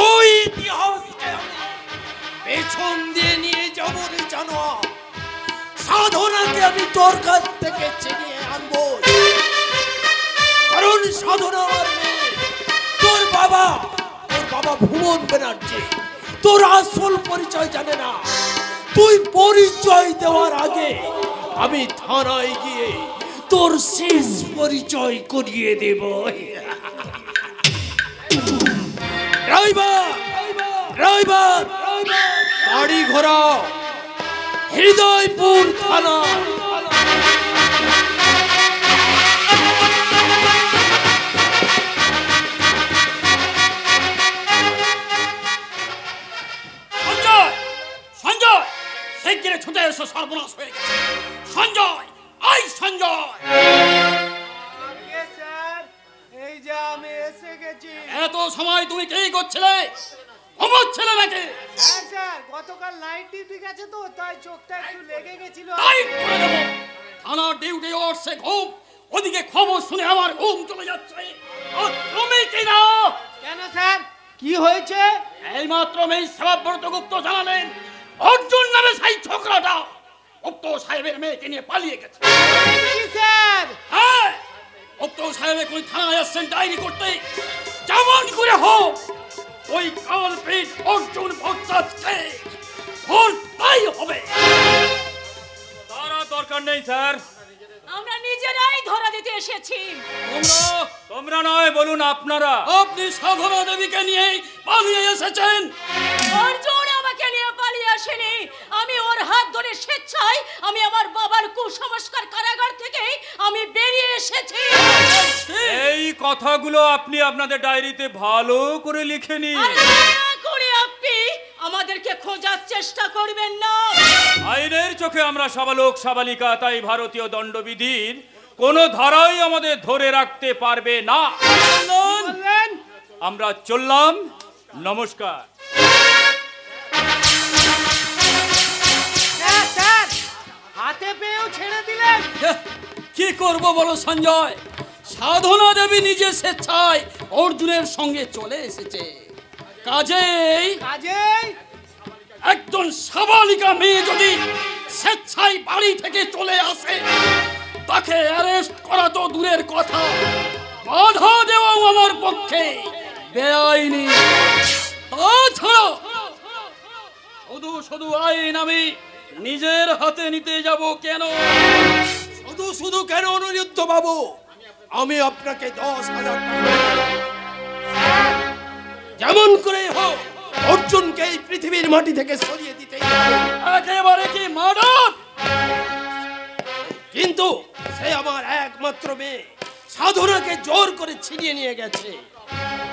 ওই ইতিহাসকে আমি পেছন দিয়ে নিয়ে যাব রে জানোয়ার। সাধনাকে আমি তোর কাছ থেকে ছিনিয়ে আনবো, কারণ সাধনা আমার মেয়ে। তোর বাবা ভুবন ব্যানার্জি তোর আসল পরিচয় জানে না। তুই পরিচয় দেওয়ার আগে আমি থানায় গিয়ে তোর শেষ পরিচয় করিয়ে দেব। ড্রাইভার ড্রাইভার গাড়ি ঘোরাও হৃদয়পুর থানা। সঞ্জয় শিগগিরই ছুটে এসো, সর্বনাশ হয়ে গেছে। সঞ্জয় আই সঞ্জয়। এই যে আমি এসে গেছি। এত সময় তুমি কি করছিলে? ঘুমোচ্ছিলে নাকি? হ্যাঁ স্যার, গতকাল নাইট ডিউটি গেছে তো, তাই চোখটা একটু লেগে গেছিল। তাই করে দেবো। থানার ডিউটি ওরছে ঘুম, ওদিকে খবর শুনে আমার ঘুম চলে যাচ্ছে। আর তুমি কি না? কেন স্যার, কি হয়েছে? এইমাত্র মেয়ে সেবাব্রত গুপ্ত জানালেন অর্জুন নামে সেই ছোকরাটা গুপ্ত সাহেবের মেয়েকে নিয়ে পালিয়ে গেছে। স্যার হ্যাঁ, গুপ্ত সাহেব এখন থানায় আসছেন ডায়েরি করতে। যেমন করে হোক ওই কালপিট অর্জুন ভট্টাচার্যকে ধরতেই হবে। তারা দরকার নেই স্যার, আমরা নিজেরাই ধরা দিতে এসেছি। তোমরা নয়, বলুন আপনারা। আপনি সাধনা দেবীকে নিয়ে পালিয়ে এসেছেন। অর্জুন আমাকে নিয়ে পালিয়ে আসেনি, আমি ওর হাত ধরে স্বেচ্ছায় আমি আমার বাবার কুসংস্কার কারাগার থেকে আমি বেরিয়ে এসেছি। এই কথাগুলো আপনি আপনাদের ডায়েরিতে ভালো করে লিখে নিন। করে আপনি আমাদেরকে খোঁজার চেষ্টা করবেন না। আইনের চোখে আমরা সাবালক সাবালিকা, তাই ভারতীয় দণ্ডবিধির কোন ধারাই আমাদের ধরে রাখতে পারবে না। আমরা চললাম, নমস্কার। স্যার, হাতে পেয়েও ছেড়ে দিলেন। কি করব বলো সঞ্জয়? সাধনা দেবী নিজে স্বেচ্ছায় অর্জুনের সঙ্গে চলে এসেছে। কাজেই একজন সাবালিকা মেয়ে যদি স্বেচ্ছায় বাড়ি থেকে চলে আসে, তাকে অ্যারেস্ট করা তো দূরের কথা, বাধা দেওয়াও আমার পক্ষে বেআইনি। তাছাড়া শুধু শুধু আইন আমি নিজের হাতে নিতে যাব কেন? শুধু শুধু কেন অনিরুদ্ধ বাবু? আমি আপনাকে 10,000 টাকা যেমন করে হোক অর্জুনকে এই পৃথিবীর মাটি থেকে সরিয়ে দিতে একেবারে কি মার্ডার? কিন্তু সে আমার একমাত্র মেয়ে, সাধনাকে জোর করে ছিনিয়ে নিয়ে গেছে।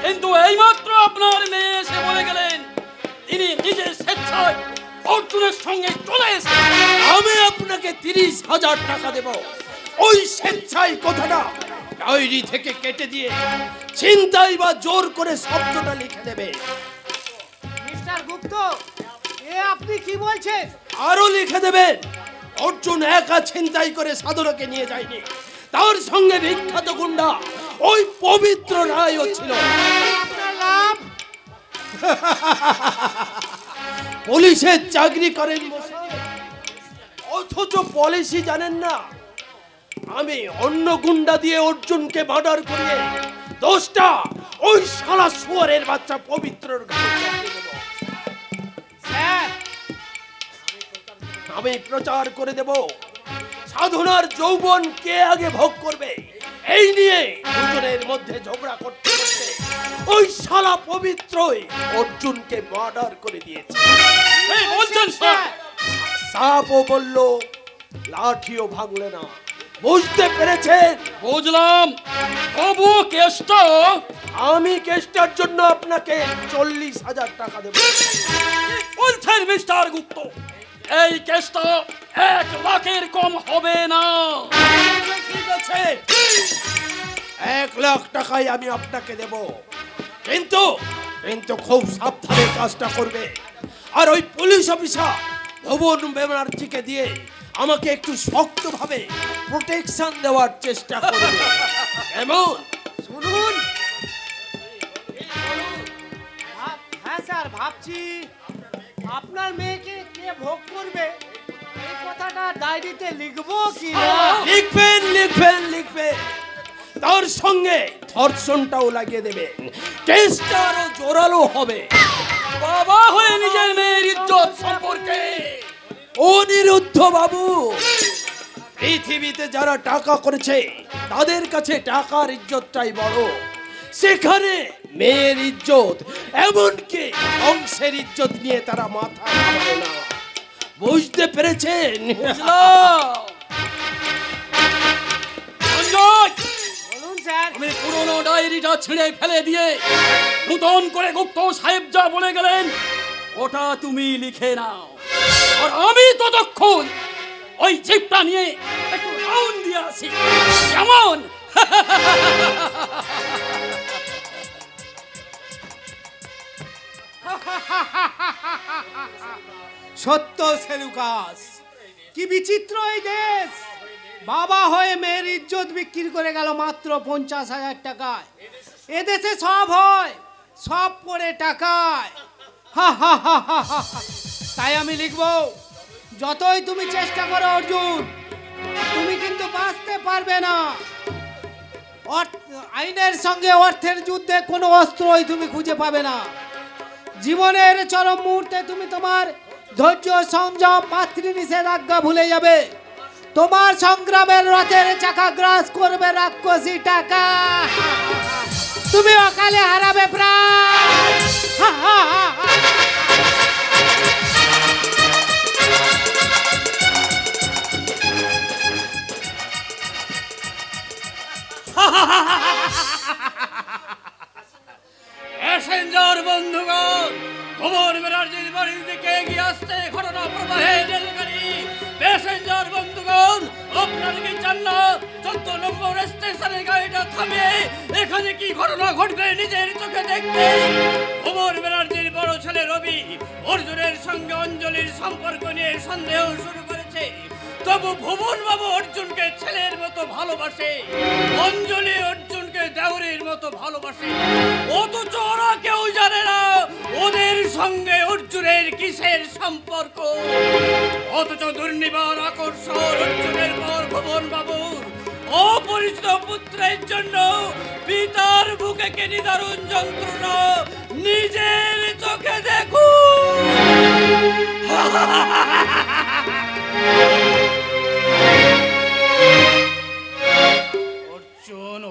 কিন্তু এইমাত্র আপনার মেয়ে এসে বলে গেলেন তিনি নিজে স্বেচ্ছায় অর্জুনের সঙ্গে চলে এসেছেন। আমি আপনাকে 30,000 টাকা দেব। ওই স্বেচ্ছায় কথাটা ডায়েরি থেকে কেটে দিয়ে চিন্তাই বা জোর করে শব্দটা লিখে দেবে। মিস্টার গুপ্ত, এ আপনি কি বলছেন? আরো লিখে দেবেন অর্জুন একা ছিনতাই করে সাধনাকে নিয়ে যায়নি, তার সঙ্গে বিখ্যাত গুন্ডা ওই পবিত্র রায়ও ছিল। আপনার নাম? পুলিশের চাকরি করেন অথচ পলিসি জানেন না। আমি অন্য গুন্ডা দিয়ে অর্জুনকে মার্ডার করিয়ে দোষটা ওই শালা শুয়োরের বাচ্চা পবিত্রর ঘাড়ে চাপিয়ে দেব। আমি প্রচার করে দেব সাধনার যৌবন কে আগে ভোগ করবে, এই নিয়ে দুজনের মধ্যে ঝগড়া করতে করতে ওই শালা পবিত্রই অর্জুনকে মার্ডার করে দিয়েছে। এই বলছেন স্যার? সাপও বলল, লাঠিও ভাঙলে না। বুঝতে পেরেছেন? বুঝলাম। তবু কেসটা আমি কেসটার জন্য আপনাকে 40,000 টাকা দেব। বলছেন মিস্টার গুপ্ত? এই কেসটা 1 লাখের কম হবে না। ঠিক আছে, 1 লাখ টাকাই আমি আপনাকে দেব, কিন্তু কিন্তু খুব সাবধানে কাজটা করবে। আর ওই পুলিশ অফিসার ভুবন ব্যানার্জিকে দিয়ে আমাকে একটু শক্তভাবে প্রোটেকশন দেওয়ার চেষ্টা করবে। শুনুন, হ্যাঁ স্যার, ভাবছি আপনার মেয়েকে কে ভোগ করবে এই কথাটা ডায়েরিতে লিখবো কি না? লিখবেন লিখবেন লিখবেন, তার সঙ্গে ধর্ষণটাও লাগিয়ে দেবেন, কেসটা আরো জোরালো হবে। বাবা হয়ে নিজের মেয়ের ইজ্জত সম্পর্কে অনিরুদ্ধ বাবু, পৃথিবীতে যারা টাকা করেছে তাদের কাছে টাকার ইজ্জতটাই বড়, সেখানে মেয়ের ইজ্জত এমনকি বংশের ইজ্জত নিয়ে তারা মাথা ঘামায় না। বুঝতে পেরেছেন? সঞ্জয়, বলুন স্যার। আমি পুরনো ডায়েরিটা ছিঁড়ে ফেলে দিয়ে নতুন করে গুপ্ত সাহেব যা বলে গেলেন ওটা তুমি লিখে নাও, আর আমি ততক্ষণ ওই জিপটা নিয়ে একটু রাউন্ড দিয়ে আসি। কেমন? সত্য সেলুকাস, কি বিচিত্র এই দেশ! বাবা হয়ে মেয়ের ইজ্জত বিক্রি করে গেল মাত্র 50,000 টাকায়। এদেশে সব হয়, সব পড়ে টাকায়। হা হা হা হা হা। তাই আমি লিখবো, যতই তুমি চেষ্টা করো অর্জুন, তুমি কিন্তু বাঁচতে পারবে না। আইনের সঙ্গে অর্থের যুদ্ধে কোনো অস্ত্রই তুমি খুঁজে পাবে না। জীবনের চরম মুহূর্তে তুমি তোমার ধৈর্য, সংযম, মাতৃ নিষেধাজ্ঞা ভুলে যাবে। তোমার সংগ্রামের রথের চাকা গ্রাস করবে রাক্ষসী টাকা। তুমি অকালে হারাবে প্রাণ। হা হা হা হা। প্যাসেঞ্জার বন্ধুগণ, ভুবন ব্যানার্জির বাড়ির দিকে এগিয়ে আসছে ঘটনা প্রবাহে রেলগাড়ি। প্যাসেঞ্জার বন্ধুগণ, আপনারা কি চান না 14 নম্বর স্টেশনে গাড়িটা থামিয়ে এখানে কি ঘটনা ঘটবে নিজের চোখে দেখতে? ভুবন ব্যানার্জির বড় ছেলে রবি অর্জুনের সঙ্গে অঞ্জলির সম্পর্ক নিয়ে সন্দেহ শুরু করেছে। তবু ভুবন বাবু অর্জুনকে ছেলের মতো ভালোবাসে, অঞ্জলি অর্জুনকে দেওরের মতো ভালোবাসে, অথচ ওরা কেউ জানে না ওদের সঙ্গে অর্জুনের কিসের সম্পর্ক। অথচ দুর্নিবার আকর্ষণ অর্জুনের পর ভুবন বাবুর অপরিচিত পুত্রের জন্য পিতার বুকে কে নিদারুণ যন্ত্রণা নিজের চোখে দেখুন।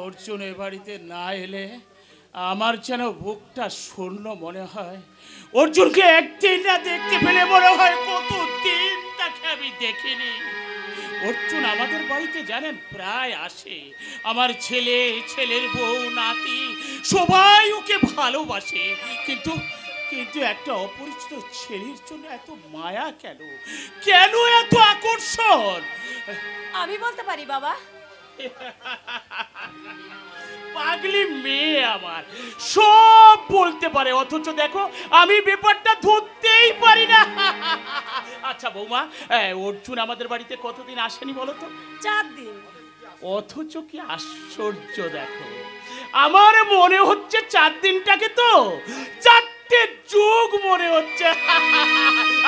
অর্জুন এ বাড়িতে না এলে আমার যেন বুকটা শূন্য মনে হয়। অর্জুনকে একদিন না দেখতে পেলে মনে হয় কতদিন তাকে আমি দেখিনি। অর্জুন আমাদের বাড়িতে জানেন প্রায় আসে। আমার ছেলে, ছেলের বউ, নাতি সবাই ওকে ভালোবাসে, কিন্তু কিন্তু একটা অপরিচিত ছেলের জন্য এত মায়া কেন? কেন এত আকর্ষণ? আমি বলতে পারি বাবা। পাগলি মেয়ে আমার সব বলতে পারে, অথচ দেখো আমি ব্যাপারটা ধরতেই পারি না। আচ্ছা বৌমা, অর্জুন আমাদের বাড়িতে কতদিন আসেনি বলো তো? 4 দিন। অথচ কি আশ্চর্য দেখো, আমার মনে হচ্ছে 4 দিনটাকে তো 4টে যুগ মনে হচ্ছে।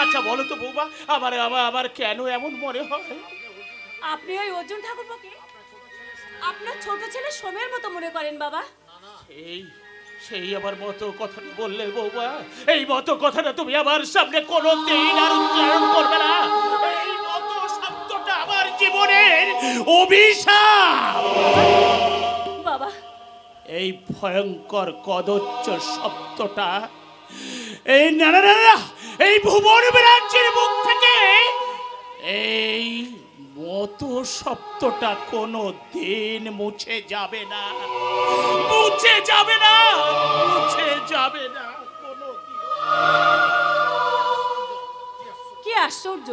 আচ্ছা বলো তো বৌমা, আমার কেন এমন মনে হয়? আপনি ওই অর্জুন ঠাকুরপোকে আপনার ছোট ছেলে সোমের মতো মনে করেন বাবা। সেই আবার মতো কথাটা বললে বৌমা, এই মতো কথাটা তুমি আমার সামনে কোনোদিন আর উচ্চারণ করবে না। এই মতো শব্দটা আমার জীবনের অভিশাপ বাবা। এই ভয়ঙ্কর কদর্য শব্দটা এই না এই ভুবন বিরাজ্যের মুখ থেকে এই মতো শব্দটা কোনো দিন মুছে যাবে না, মুছে যাবে না, মুছে যাবে না কোনোদিন। কি আশ্চর্য,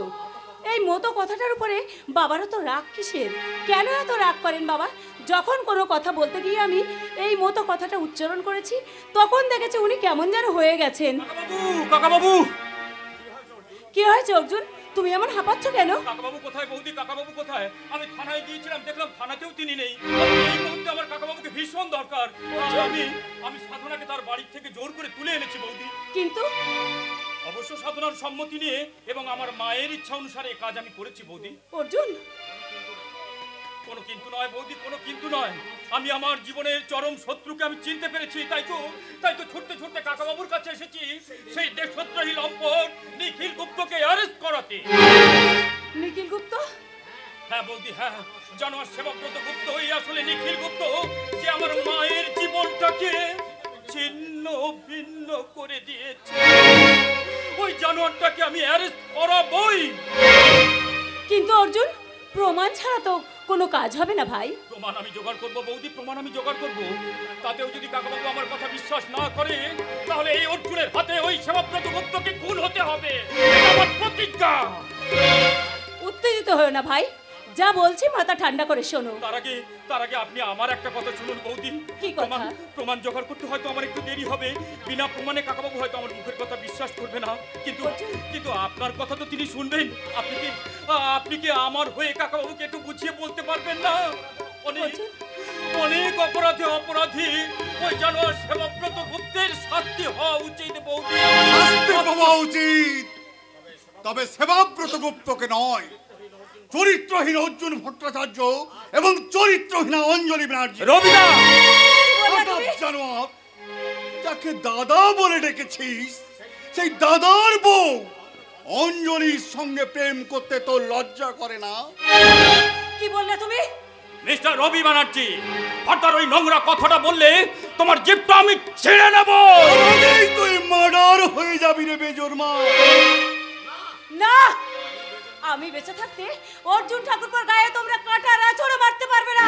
এই মতো কথাটার উপরে বাবারা তো রাগ কিসের? কেন এত রাগ করেন বাবা? যখন কোনো কথা বলতে গিয়ে আমি এই মতো কথাটা উচ্চারণ করেছি, তখন দেখেছি উনি কেমন যেন হয়ে গেছেন। কাকাবাবু, কি হয়েছে অর্জুন, তুমি এমন হাঁপাচ্ছ কেন? কাকাবাবু কোথায় বৌদি? কাকাবাবু কোথায়? আমি থানায় গিয়েছিলাম, দেখলাম থানাতেও তিনি নেই। এই মুহূর্তে আমার কাকাবাবুকে ভীষণ দরকার। দরকার। আমি আমি সাধনাকে তার বাড়ি থেকে জোর করে তুলে এনেছি বৌদি। কিন্তু অবশ্য সাধনার সম্মতি নিয়ে এবং আমার মায়ের ইচ্ছা অনুসারে এই কাজ আমি করেছি বৌদি। অর্জুন, কোনো কিন্তু নয় বৌদি, কোনো কিন্তু নয়। আমি আমার জীবনের চরম শত্রুকে আমি চিনতে পেরেছি, তাই তো ছুটতে ছুটতে কাকাবাবুর কাছে এসেছি সেই দেশদ্রোহী লম্পট নিখিল গুপ্তকে অ্যারেস্ট করাতে। নিখিল গুপ্ত? হ্যাঁ বৌদি, হ্যাঁ। জানোয়ার সেবাব্রত গুপ্ত এই আসলে নিখিল গুপ্ত, যে আমার মায়ের জীবনটাকে ছিন্ন ভিন্ন করে দিয়েছে। ওই জানোয়ারটাকে আমি অ্যারেস্ট করাবই। কিন্তু অর্জুন, প্রমাণ ছাড়া তো কোনো কাজ হবে না ভাই। প্রমাণ আমি জোগাড় করবো বৌদি, প্রমাণ আমি জোগাড় করবো। তাতেও যদি কাকাবাবু আমার কথা বিশ্বাস না করে, তাহলে এই অর্জুনের হাতে ওই সেবাব্রত গুপ্তকে খুন হতে হবে, এটা আমার প্রতিজ্ঞা। উত্তেজিত হও না ভাই, যা বলছি মাথা ঠান্ডা করে শোনো। তার আগে আপনি আমার একটা কথা শুনুন বৌদি। কি কথা? প্রমাণ জোগাড় করতে হয়তো আমার একটু দেরি হবে। বিনা প্রমাণে কাকাবাবু হয়তো আমার মুখের কথা বিশ্বাস করবে না, কিন্তু আপনার কথা তো তিনি শুনবেন। আপনি কি আমার হয়ে কাকাবাবুকে একটু বুঝিয়ে বলতে পারবেন না? অনেক অপরাধী ওই জানোয়ার সেবাব্রত গুপ্তের শাস্তি হওয়া উচিত বৌদি, শাস্তি হওয়া উচিত। তবে সেবাব্রত গুপ্তকে নয়, চরিত্রহীন অর্জুন ভট্টাচার্য এবং চরিত্রহীনা অঞ্জলি ব্যানার্জি। রবিদা, জানোয়ার যাকে দাদা বলে ডেকেছিস, সেই দাদার বউ অঞ্জলির সঙ্গে প্রেম করতে তোর লজ্জা করে না? কি বললে তুমি? মিস্টার রবি ব্যানার্জি, হঠাৎ ওই নোংরা কথাটা বললে তোমার জিভটা আমি ছিঁড়ে নেব। তুই মার্ডার হয়ে যাবি রে বেজন্মা। না, আমি বেঁচে থাকতে অর্জুন ঠাকুরপোর গায়ে তোমরা কাঁটার আঁচড়ও মারতে পারবে না।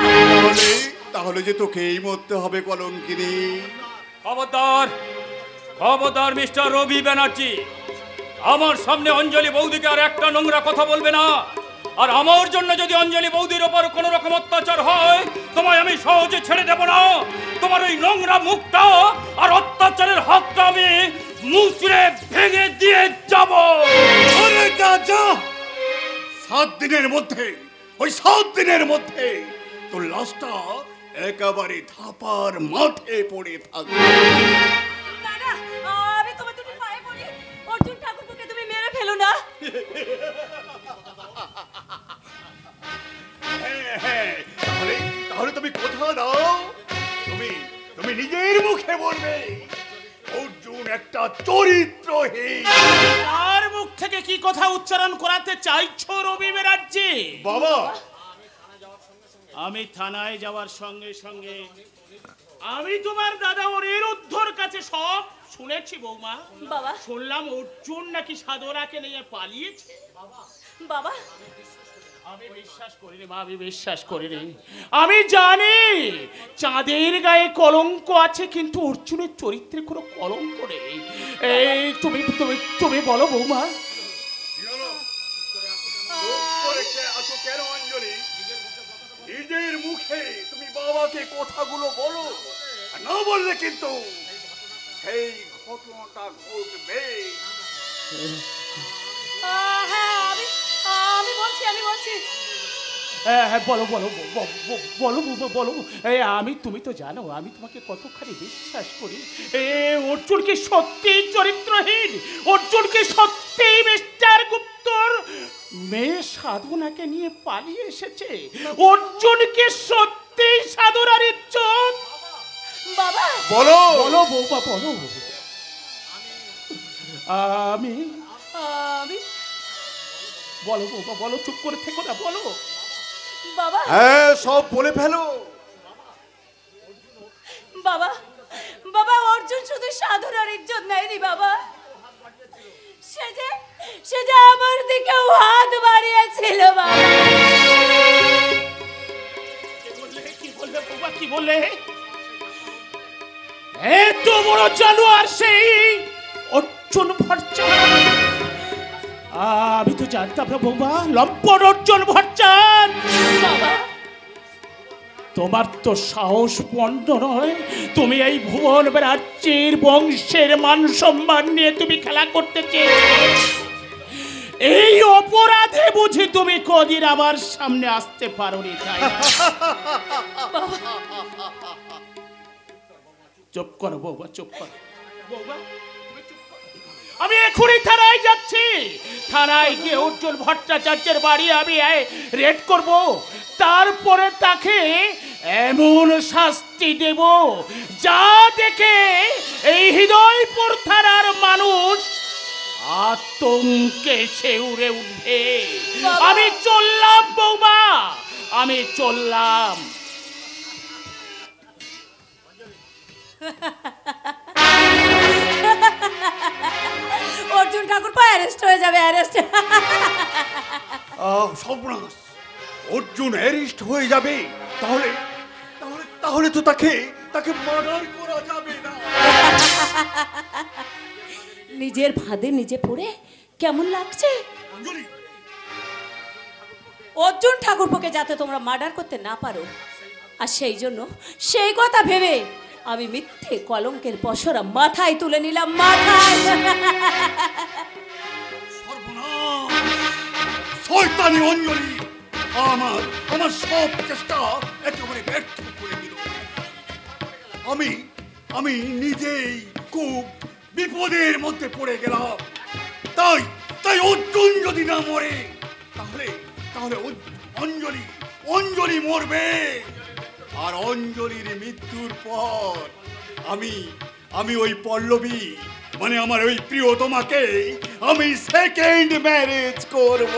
তাহলে যে তোকেই মরতে হবে কলঙ্কিনী। খবরদার মিস্টার রবি ব্যানার্জি, আমার সামনে অঞ্জলি বৌদিকে আর একটা নোংরা কথা বলবে না। আর আমার জন্য যদি অঞ্জলি বৌদির ওপর কোন রকম অত্যাচার হয়, তোমায় আমি সহজে ছেড়ে দেব না। তোমার ওই নোংরা মুখটা আর অত্যাচারের হাতটা আমি মুচড়ে ভেঙে দিয়ে যাব। আরে যা, 7 দিনের মধ্যে, ওই 7 দিনের মধ্যে তোর লাশটা একেবারে ধাপার মাঠে পড়ে থাকবে। না না, আমি তোমার দুটো পায়ে পড়ি, অর্জুন ঠাকুরপোকে তুমি মেরে ফেলো না। হ্যাঁ, তাহলে তুমি কথা দাও, তুমি নিজের মুখে বলবে অর্জুন একটা চরিত্রহীন। তার মুখ থেকে কি কথা উচ্চারণ করাতে চাইছো রবি ব্যানার্জি? বাবা, আমি থানায় যাওয়ার সঙ্গে সঙ্গে আমি তোমার দাদা ওর এরুদ্ধর কাছে সব শুনেছি বৌমা। বাবা, শুনলাম অর্জুন নাকি সাধনাকে নিয়ে পালিয়েছে। বাবা, আমি বিশ্বাস করিনি মা, আমি বিশ্বাস করিনি। আমি জানি চাঁদের গায়ে কলঙ্ক আছে, কিন্তু অর্জুনের চরিত্রে কোনো কলঙ্ক নেই। এই তুমি বলো বৌমা। কেন অঞ্জলি, নিজের মুখে তুমি বাবাকে কথাগুলো বলো, না বললে কিন্তু এই ঘটনাটা ঘটবে। হ্যাঁ, আমি বলছি। হ্যাঁ বলো তুমি তো জানো আমি তোমাকে কতখানি বিশ্বাস করি। অর্জুন কি সত্যি চরিত্রহীন? অর্জুন কি সত্যি মিস্টার গুপ্তর মেয়ে সাধনাকে নিয়ে পালিয়ে এসেছে? অর্জুন কি সত্যি সাধনার ইজ্জত? বাবা, বলো বৌমা বলো। আমি বলো বৌমা বলো, চুপ করে থেকো না, বলো। বাবা, হ্যাঁ, সব বলে ফেলো। বাবা, অর্জুন শুধু সাধনার ইজ্জত নেয়নি বাবা, সে যে আমার দিকেও হাত বাড়িয়েছিল বাবা। কি বললে? এত বড় জানোয়ার সেই অর্জুন ভট্টাচার্য? আমি তো জানতাম না বৌমা, লম্পট অর্জুন ভট্টাচার্য। বাবা, তোমার তো সাহস পণ্ড নয়। তুমি এই ভুবন রাজ্যের বংশের মান সম্মান নিয়ে তুমি খেলা করতে চেয়েছো। এই অপরাধে বুঝি তুমি কদিন আমার সামনে আসতে পারোনি, তাই না? চুপ করো বৌমা, চুপ করো বৌমা, তুমি চুপ করো। আমি এখনই থানায় যাচ্ছি। থানায় গিয়ে অর্জুন ভট্টাচার্যের বাড়ি আমি রেড করব, তারপরে তাকে এমন শাস্তি দেব যা দেখে এই হৃদয়পুর থানার মানুষ আতঙ্কে শিউরে উঠবে। আমি চললাম বৌমা, আমি চললাম। অর্জুন ঠাকুরপো অ্যারেস্ট হয়ে যাবে, অ্যারেস্ট। সর্বনাশ, অর্জুন অ্যারেস্ট হয়ে যাবে? তাহলে তাহলে তাহলে তো তাকে তাকে মার্ডার করা যাবে না। নিজের ফাঁদে নিজে পড়ে কেমন লাগছে? অঞ্জলি, অর্জুন ঠাকুরপোকে যাতে তোমরা মার্ডার করতে না পারো, আর সেই জন্য সেই কথা ভেবে আমি মিথ্যে কলঙ্কের পসরা মাথায় তুলে নিলাম, মাথায়। সর্বনাশ, শয়তানি অঞ্জলি আমার আমার সব চেষ্টা একেবারে ব্যর্থ করে দিল। আমি আমি নিজেই খুব বিপদের মধ্যে পড়ে গেলাম। তাই তাই অর্জুন যদি না মরে, তাহলে তাহলে অঞ্জলি অঞ্জলি মরবে। আর অঞ্জলির মৃত্যুর পর আমি আমি ওই পল্লবী, মানে আমার ওই প্রিয়তমাকে আমি সেকেন্ড ম্যারেজ করব।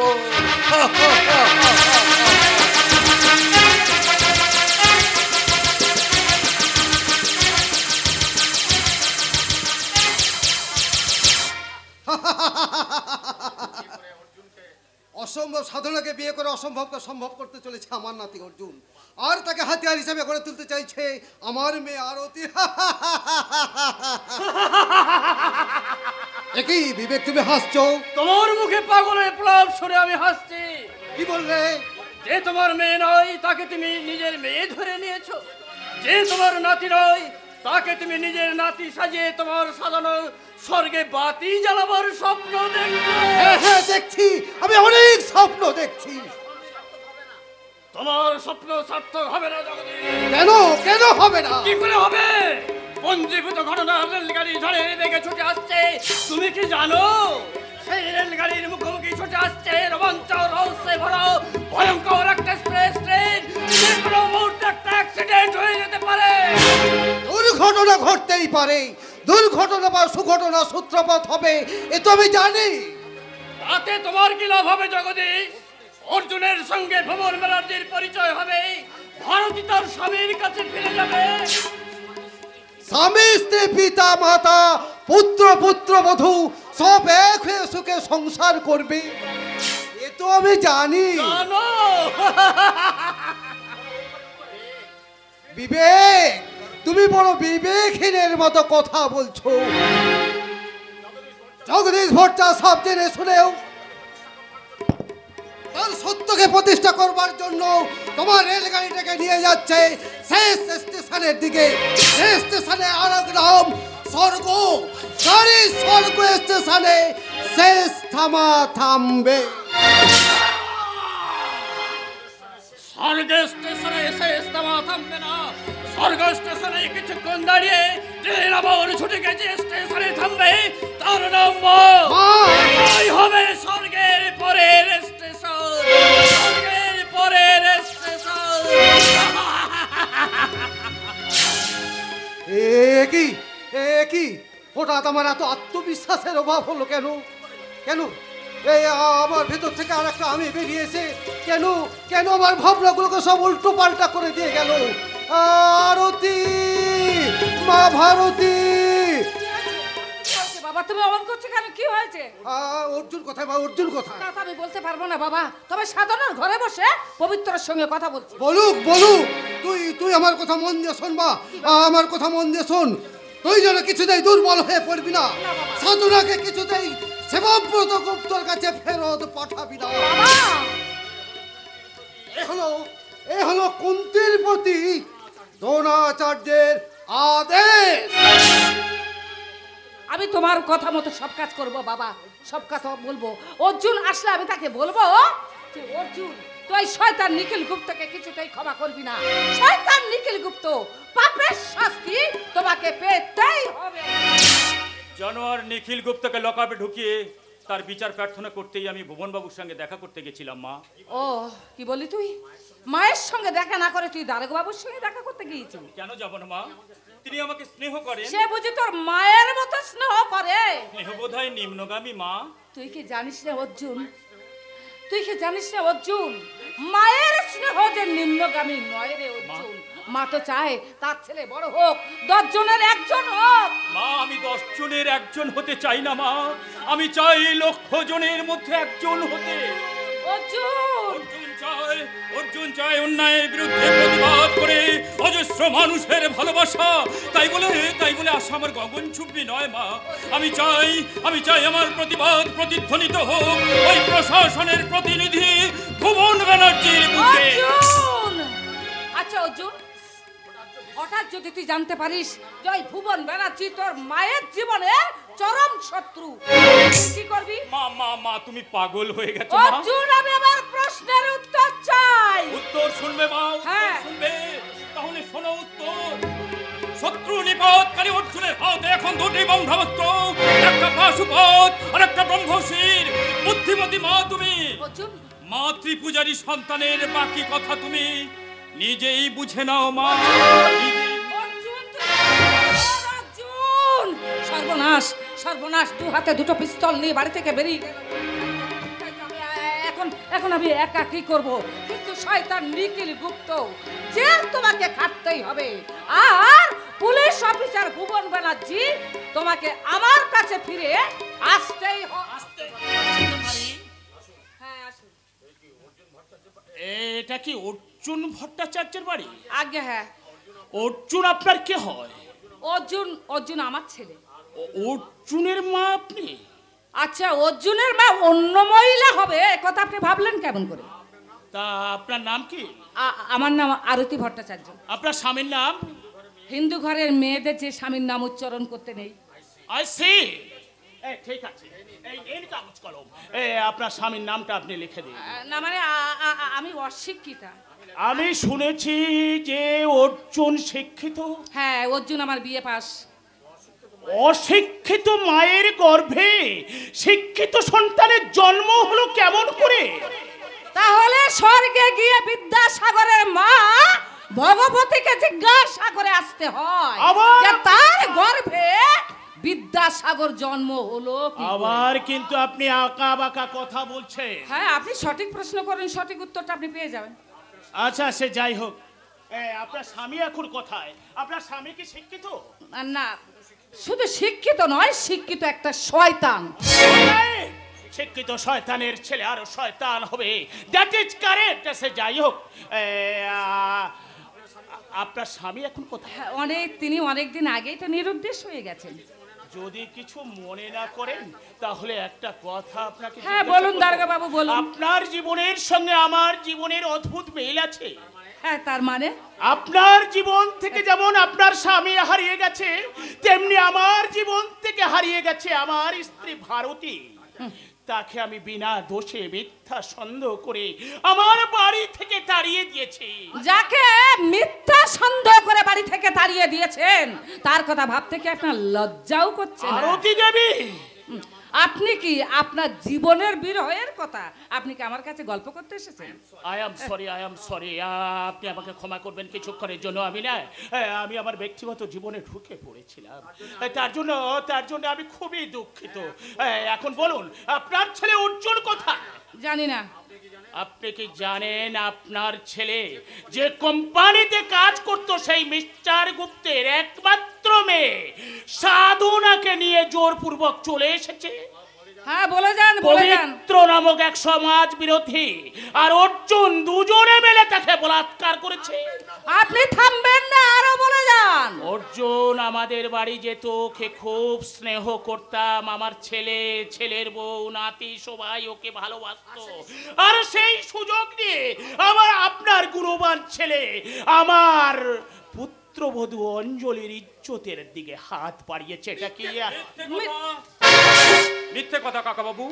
অসম্ভব সাধনাকে বিয়ে করে অসম্ভবকে সম্ভব করতে চলেছে আমার নাতি অর্জুন, আর তাকে হাতিয়ার হিসেবে গড়ে তুলতে চাইছে আমার মেয়ে আরতি। একই বিবেক, তুমি হাসছো? তোমার মুখে পাগলের প্রলাপ শুনে আমি হাসছি। কি বললে? যে তোমার মেয়ে নয় তাকে তুমি নিজের মেয়ে ধরে নিয়েছো, যে তোমার নাতি নয় তাকে তুমি নিজের নাতি সাজিয়ে তোমার সাজানো স্বর্গে বাতি জ্বালাবার স্বপ্ন দেখছো। হ্যাঁ হ্যাঁ দেখছি, আমি অনেক স্বপ্ন দেখছি। তোমার স্বপ্ন সার্থক হবে না জগদীশ। কেন কেন হবে না? কি করে হবে? পঞ্জীভূত ঘটনা রেলগাড়ি ঝড়ে বেগে ছুটে আসছে, তুমি কি জানো? সেই রেলগাড়ির মুখোমুখি ছুটে আসছে রোমাঞ্চ রহস্যে ভরা ভয়ঙ্কর একটা এক্সপ্রেস ট্রেন। যে কোনো মুহূর্তে একটা অ্যাক্সিডেন্ট হয়ে যেতে পারে। দুর্ঘটনা ঘটতেই পারে, দুর্ঘটনা বা সুঘটনা সূত্রপাত হবে, এ তো আমি জানি। তাতে তোমার কি লাভ হবে জগদীশ? অর্জুনের সঙ্গে ভ্রমর ব্যানার্জির পরিচয় হবে, ভারতী তার স্বামীর কাছে ফিরে যাবে। স্বামী স্ত্রী পিতা মাতা পুত্র পুত্রবধূ সব এক হয়ে সুখে সংসার করবে, এ তো আমি জানি। জানো? বিবেক, তুমি বড় বিবেকহীনের মতো কথা বলছো। জগদীশ ভট্টাচার্য সব জেনে শুনেও তার সত্যকে প্রতিষ্ঠা করবার জন্য তোমার রেলগাড়িটাকে নিয়ে যাচ্ছে শেষ স্টেশনের দিকে। শেষ স্টেশনে আর এক নাম স্বর্গ। গাড়ি স্বর্গ স্টেশনে শেষ থামবে। স্বর্গ স্টেশনে শেষ থামবে না। স্বর্গ স্টেশনে কিছুক্ষণ দাঁড়িয়ে ট্রেন আবার ছুটে গেছে স্টেশনে থামবে, তার নাম এটাই হবে স্বর্গের পরের স্টেশন। স্বর্গের পরের স্টেশন। কি হঠাৎ আমার এত আত্মবিশ্বাসের অভাব হলো কেন? কেন এই আমার ভেতর থেকে আর একটা আমি বেরিয়েছে কেন? কেন আমার ভাবনাগুলোকে সব উল্টো পাল্টা করে দিয়ে গেল? আরতি, মা ভারতী। বাবা তুমি অমন করছো কেন? কি হয়েছে? অর্জুন কোথায় মা? অর্জুন কোথায়? তা তো আমি বলতে পারবো না বাবা, তবে সাধারণ ঘরে বসে পবিত্রের সঙ্গে কথা বলছি। বলুক বলুক, তুই আমার কথা মন দিয়ে শোন মা, আমার কথা মন দিয়ে শোন। তুই যেন কিছুতেই দুর্বল হয়ে পড়বি না, সাধুরাকে কিছুতেই সেবাব্রত গুপ্তর কাছে ফেরত পাঠাবি না। এ হলো কুন্তির প্রতি দ্রোণাচার্যের আদেশ। আমি তোমার কথা মতো সব কাজ করব বাবা, সব কথা বলবো। অর্জুন আসলে আমি তাকে বলবো যে অর্জুন তুই শয়তান নিখিল গুপ্তকে কিছুতেই ক্ষমা করবি না। শয়তান নিখিল গুপ্ত পাপের শাস্তি তোমাকে পেতেই হবে। জানোয়ার নিখিল গুপ্তকে লকআপে ঢুকিয়ে তার বিচার প্রার্থনা করতেই আমি ভুবনবাবুর সঙ্গে দেখা করতে গেছিলাম মা। ও কি বলি তুই মায়ের সঙ্গে দেখা না করে তুই দারোগা বাবুর সঙ্গে দেখা করতে গিয়েছিস? কেন যাব না মা? তিনি আমাকে স্নেহ করেন। সে বুঝি তোর মায়ের মতো স্নেহ করে? স্নেহ বোধহয় নিম্নগামী মা। তুই কি জানিস না অর্জুন, তুই কি জানিস না অর্জুন, মায়ের স্নেহ যে নিম্নগামী নয় রে অর্জুন। মা তো চায় তার ছেলে বড় হোক, 10 জনের একজন হোক। মা আমি 10 জনের একজন হতে চাই না মা, আমি চাই লক্ষ জনের মধ্যে একজন হতে। অর্জুন অর্জুন চায় অন্যায়ের বিরুদ্ধে প্রতিবাদ করে অজস্র মানুষের ভালোবাসা। তাই বলে আশা আমার গগন চুম্বি নয় মা। আমি চাই আমার প্রতিবাদ প্রতিধ্বনিত হোক ওই প্রশাসনের প্রতিনিধি ভুবন ব্যানার্জির মুখে। অর্জুন আচ্ছা অর্জুন, হঠাৎ যদি তুই জানতে পারিস যে ওই ভুবন ব্যানার্জি তোর মায়ের জীবনের চরম শত্রু, কি করবি? মা তুমি পাগল হয়ে গেছো মা। অর্জুন আমি আমার প্রশ্নের উত্তর চাই। উত্তর শুনবে মা? হ্যাঁ শুনবে? তাহলে শোনো উত্তর। শত্রু নিপাতকারী অর্জুনের হাতে এখন 2টি ব্রহ্মাস্ত্র, একটা পাশুপত আর একটা ব্রহ্মশির। বুদ্ধিমতী মা তুমি। অর্জুন মাতৃপূজারী সন্তানের বাকি কথা তুমি নিজেই বুঝে নাও মা। অর্জুন সর্বনাশ সর্বনাশ, 2 হাতে 2টো পিস্তল নিয়ে বাড়ি থেকে বেরিয়ে গেল। এখন আমি একা কি করব? কিন্তু শয়তান নিখিল গুপ্ত জেল তোমাকে খাটতেই হবে, আর পুলিশ অফিসার ভুবন ব্যানার্জি তোমাকে আমার কাছে ফিরে আসতেই হবে। হ্যাঁ আসুন। এটা কি অর্জুন ভট্টাচার্যের বাড়ি? আজ্ঞা হ্যাঁ। অর্জুন আপনার কে হয়? অর্জুন আমার ছেলে। অর্জুনের মা আপনি? আচ্ছা অর্জুনের মা অন্য মহিলা হবে কথা আপনি ভাবলেন কেমন করে? তা আপনার নাম কি? আমার নাম আরতি ভট্টাচার্য। আপনার স্বামীর নাম? হিন্দু ঘরের মেয়েদের যে স্বামীর নাম উচ্চারণ করতে নেই। I see. ঠিক আছে, এই কাগজ কলম, আপনার স্বামীর নামটা আপনি লিখে দিন। না মানে আমি অশিক্ষিতা। আমি শুনেছি যে অর্জুন শিক্ষিত। হ্যাঁ অর্জুন আমার বিয়ে পাস। অশিক্ষিত মায়ের গর্ভে শিক্ষিত সন্তানের জন্ম হলো কেমন করে? তাহলে স্বর্গে গিয়ে বিদ্যাসাগরের মা ভগবতীকে জিজ্ঞাসা করে আসতে হয় যে তার গর্ভে বিদ্যাসাগর জন্ম হলো কি করে? আবার কিন্তু আপনি আঁকা বাঁকা কথা বলছেন। হ্যাঁ আপনি সঠিক প্রশ্ন করেন, সঠিক উত্তরটা আপনি পেয়ে যাবেন। আচ্ছা সে যাই হোক, আপনার স্বামী এখন কোথায়? আপনার স্বামী কি শিক্ষিত? না শুধু শিক্ষিত নয়, শিক্ষিত একটা শয়তান। শিক্ষিত শয়তানের ছেলে আরো শয়তান হবে, দ্যাট ইজ কারেক্ট। সে যাই হোক, আপনার স্বামী এখন কোথায়? তিনি অনেকদিন আগেই তো নিরুদ্দেশ হয়ে গেছেন। যদি কিছু মনে না করেন তাহলে একটা কথা আপনাকে। হ্যাঁ বলুন দারোগা বাবু বলুন। আপনার জীবনের সঙ্গে আমার জীবনের অদ্ভুত মিল আছে। হ্যাঁ তার মানে? আপনার জীবন থেকে যেমন আপনার স্বামী হারিয়ে গেছে, তেমনি আমার জীবন থেকে হারিয়ে গেছে আমার স্ত্রী ভারতী। তাকে আমি বিনা দোষে মিথ্যা সন্দেহ করে আমার বাড়ি থেকে তাড়িয়ে দিয়েছি। যাকে মিথ্যা সন্দেহ করে বাড়ি থেকে তাড়িয়ে দিয়েছেন তার কথা ভাবতে কি আপনার লজ্জাও করছে না? ভারতী দেবী আপনি কি আপনার জীবনের বিরহের কথা আপনি কি আমার কাছে গল্প করতে এসেছেন? আই এম সরি, আপনি আমাকে ক্ষমা করবেন কিছুক্ষণের জন্য। আমি আমার ব্যক্তিগত জীবনে ঢুকে পড়েছিলাম, তার জন্য আমি খুবই দুঃখিত। এখন বলুন আপনার ছেলে অর্জুন কোথায়? জানি না। আপনি কি জানেন আপনার ছেলে যে কোম্পানিতে কাজ করতো সেই মিস্টার গুপ্তের একমাত্র মেয়ে সাধনাকে নিয়ে জোরপূর্বক চলে এসেছে? হ্যাঁ বলে যান। পবিত্র নামক এক সমাজ বিরোধী আর অর্জুন দুজনে মিলে তাকে বলাৎকার করেছে। আপনি থামবেন না, আরো বলে যান। অর্জুন আমাদের বাড়ি যেত, ওকে খুব স্নেহ করতাম। আমার ছেলের বউ নাতি সবাই ওকে ভালোবাসতো, আর সেই সুযোগ নিয়ে আপনার গুণবান ছেলে আমার পুত্রবধূ অঞ্জলির ইজ্জতের দিকে হাত বাড়িয়েছে। এটা কি মিথ্যে কথা কাকা বাবু?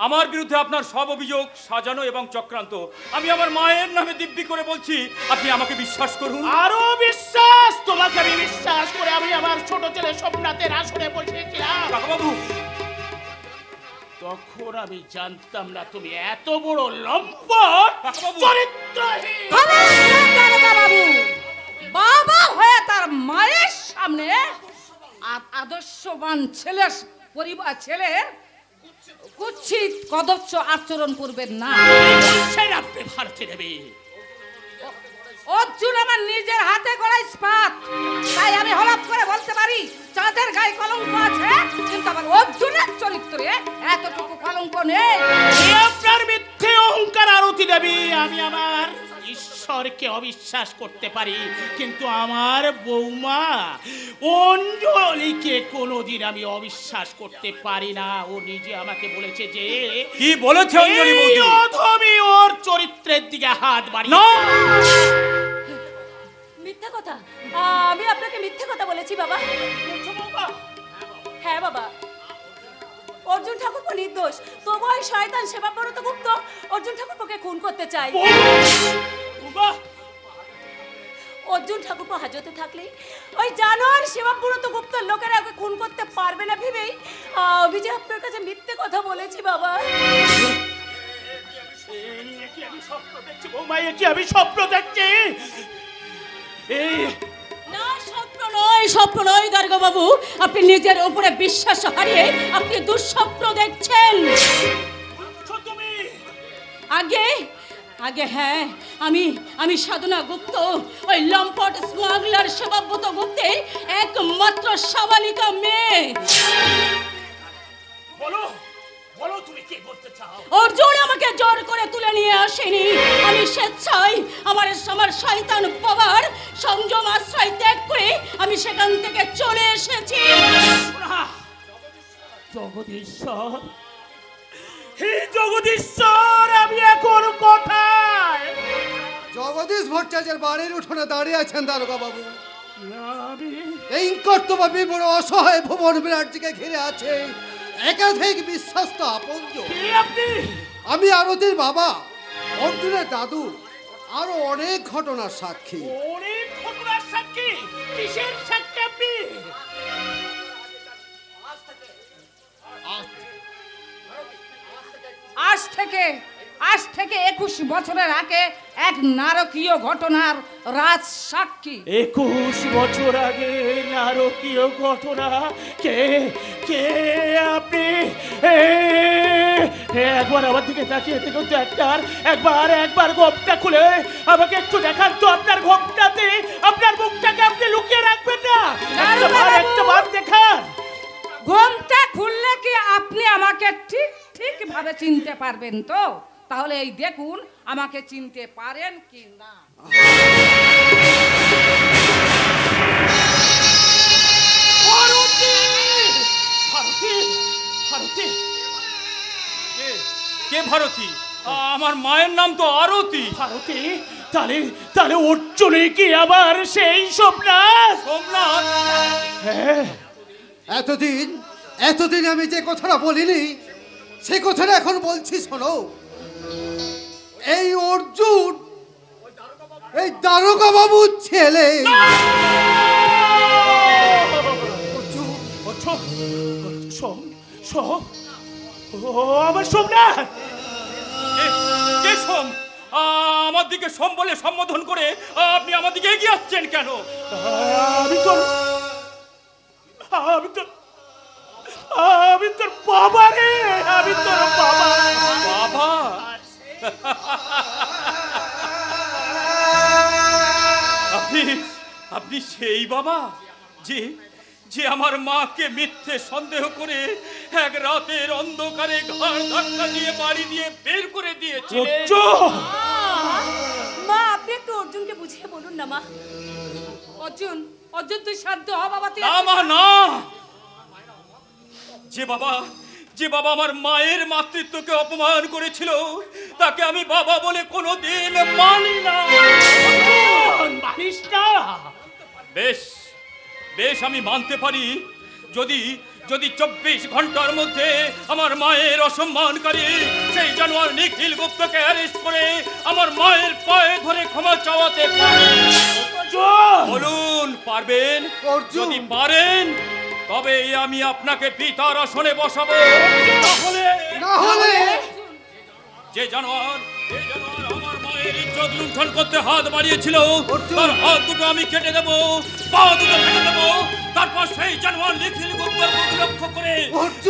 আমার বিরুদ্ধে আপনার সব অভিযোগ সাজানো এবং চক্রান্ত। আমি আমার মায়ের নামে দিব্যি করে বলছি, আপনি আমাকে বিশ্বাস করুন। আরো বিশ্বাস? তোমাকে আমি বিশ্বাস করে আমি আমার ছোট ছেলে সোমনাথের আসনে বসেছিলাম। কাকাবাবু, তখন আমি জানতাম না তুমি এত বড় লম্পট চরিত্রহীন। বাবু, বাবা হয়ে তার মায়ের সামনে আদর্শবান ছেলের পরিবার ছেলের কুৎসিত কদর্য আচরণ করবেন না। বলছেন আপনি ভারতী দেবী? অর্জুন আমার নিজের হাতে করা ইস্পাত, তাই আমি হলফ করে বলতে পারি চাঁদের গায়ে কলঙ্ক আছে, কিন্তু আমার অর্জুনের চরিত্রে এতটুকু কলঙ্ক নেই। আপনার মিথ্যে অহংকার আরতি দেবী। আমি আমার ঈশ্বরকে অবিশ্বাস করতে পারি, কিন্তু আমার বৌমা অঞ্জলিকে কোনোদিন আমি অবিশ্বাস করতে পারি না। ও নিজে আমাকে বলেছে যে কি বলেছে অঞ্জলি বৌদি? অধমী ওর চরিত্রের দিকে হাত বাড়িয়ে। না, মিথ্যা কথা। আমি আপনাকে মিথ্যে কথা বলেছি বাবা। হ্যাঁ বাবা, অর্জুন ঠাকুরপো নির্দোষ, তবু ওই শয়তান সেবাব্রত গুপ্ত অর্জুন ঠাকুরপোকে খুন করতে চায়। অর্জুন ঠাকুরপো হাজতে থাকলে ওই জানোয়ার সেবাব্রত গুপ্ত লোকেরা ওকে খুন করতে পারবে না ভেবেই আমি যে আপনার কাছে মিথ্যে কথা বলেছি বাবা। আমি স্বপ্ন দেখছি বৌমা, আমি স্বপ্ন দেখছি। না, স্বপ্ন নয় গার্গ বাবু, আপনি নিজের উপরে বিশ্বাস হারিয়ে আপনি দুঃস্বপ্ন দেখছেন। আগে আগে হ্যাঁ, আমি সাধনা গুপ্ত, ওই লম্পট স্মাগলার সেবাব্রত গুপ্তের একমাত্র সাবালিকা মেয়ে। বলো বলো, তুমি কি বলতে চাও? অর্জুন আমাকে জোর করে তুলে নিয়ে আসেনি, আমি স্বেচ্ছায় আমার শয়তান বাবার সংযম আশ্রয় ত্যাগ করে আমি সেখান থেকে চলে এসেছি। জগদীশ্বর, হে জগদীশ্বর, আমি এখন কোথায়? জগদীশ ভট্টাচার্যের বাড়ির উঠোনে দাঁড়িয়ে আছেন দারোগা বাবু। আমি এই কর্তব্য বড় অসহায় ভুবন বিরাটজিকে ঘিরে আছে একাধিক বিশ্বস্ত আপনজন। কে আপনি? আমি আরতির বাবা, অর্জুনের দাদু, আরো অনেক ঘটনার সাক্ষী। অনেক ঘটনার সাক্ষী? কিসের সাক্ষী আপনি? আজ থেকে 21 বছরের আগে এক নারকীয় ঘটনার রাজ সাক্ষী। 21 বছর আগে নারকীয় ঘটনা? কে কে আপনি? একবার আমার দিকে তাকিয়ে দেখুন তো, একবার ঘোমটা খুলে আমাকে একটু দেখান তো। আপনার ঘোমটাতে আপনার মুখটাকে আপনি লুকিয়ে রাখবেন না? একবার দেখান। ঘোমটা খুললে কি আপনি আমাকে ঠিক ভাবে চিনতে পারবেন তো? তাহলে এই দেখুন আমাকে চিনতে পারেন কি না। কে ভারতী? আমার মায়ের নাম তো আরতি। ভারতী? তাহলে অর্জুনে কি আবার সেই সোমনাথ? সোমনাথ? হ্যাঁ। এতদিন আমি যে কথাটা বলিনি সে কথাটা এখন বলছি, শোনো। এই অর্জুন এই দারোগা বাবুর ছেলে। আমার সোমনাথ। কে সোম? আমার দিকে সোম বলে সম্বোধন করে আপনি আমার দিকে এগিয়ে আসছেন কেন? আমি তোর বাবা রে, আমি তোর বাবা। বাবা? আপনি সেই বাবা যে আমার মাকে মিথ্যে সন্দেহ করে এক রাতের অন্ধকারে ঘাড় ধাক্কা দিয়ে বাড়ি দিয়ে বের করে দিয়েছে। মা, আপনি একটু অর্জুনকে বুঝিয়ে বলুন না মা। অর্জুন তুই শান্ত হ বাবা। না মা, না। যে বাবা আমার মায়ের মাতৃত্বকে অপমান করেছিল তাকে আমি বাবা বলে কোনোদিন মানি না। বেশ আমি মানতে পারি যদি 24 ঘন্টার মধ্যে আমার মায়ের অসম্মানকারী সেই জানোয়ার নিখিল গুপ্তকে অ্যারেস্ট করে আমার মায়ের পায়ে ধরে ক্ষমা চাওয়াতে পারেন, বলুন পারবেন? যদি পারেন তবে আমি আপনাকে পিতার আসনে বসাবো। না হলে যে জানোয়ার আমার মায়ের ইজ্জত লুণ্ঠন করতে হাত বাড়িয়েছিল তার হাত দুটো আমি কেটে দেবো, পা দুটো কেটে দেবো। তারপর সেই জানোয়ার নিখিল গুপ্তর মুখ লক্ষ্য করে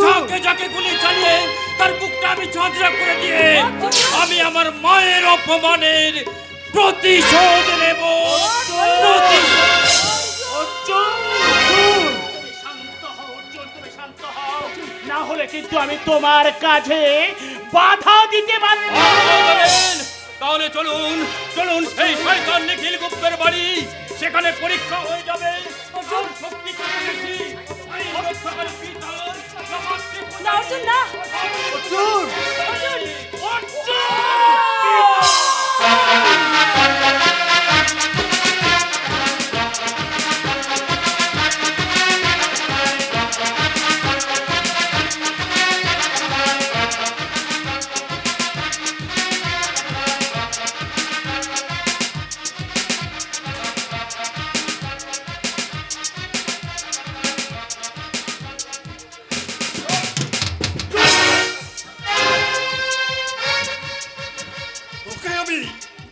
যাকে যাকে গুলি চালিয়ে তার বুকটা আমি ঝাঁঝরা করে দিয়ে আমি আমার মায়ের অপমানের প্রতিশোধ নেব। না হলে কিন্তু আমি তোমার কাছে বাধা দিতে পারব। তাহলে চলুন চলুন সেই শয়তান নিখিল গুপ্তের বাড়ি, সেখানে পরীক্ষা হয়ে যাবে। শক্তি কত বেশি এই রক্ষাকারী পিতার না অর্জুন না, অর্জুন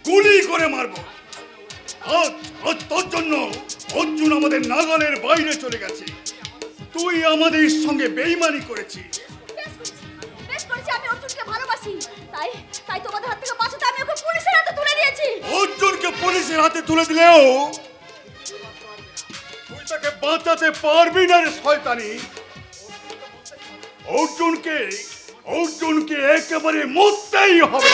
গুলি করে মারবো। আজ তোর জন্য অর্জুন আমাদের নাগালের বাইরে চলে গেছে। তুই আমাদের সঙ্গে বেইমানি করেছিস। বেশ করেছি, আমি অর্জুনকে ভালোবাসি, তাই তাই তোমাদের হাত থেকে বাঁচাতে আমি ওকে পুলিশের হাতে তুলে দিয়েছি। অর্জুনকে পুলিশের হাতে তুলে দিলেও তুই তাকে বাঁচাতে পারবি না রে শয়তানি। অর্জুনকে একেবারে মরতেই হবে।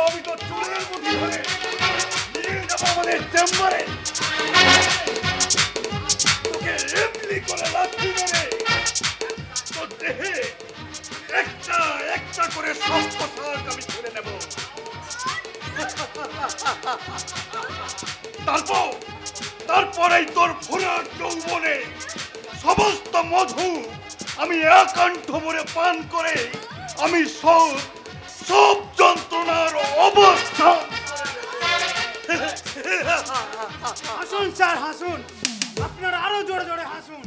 আমি তো চুলের মুঠি ধরে নিয়ে যাবো আমাদের চেম্বারে, তোকে এমনি করে লাথি মেরে তোর দেহে একটা একটা করে সব পোশাক আমি ছেড়ে নেব। তারপরেই তোর ভোরার যৌবনে সমস্ত মধু আমি একান্ত ভরে পান করে আমি সব যন্ত্রণার অবস্থান। হাসুন স্যার হাসুন, আপনারা আরো জোরে জোরে হাসুন।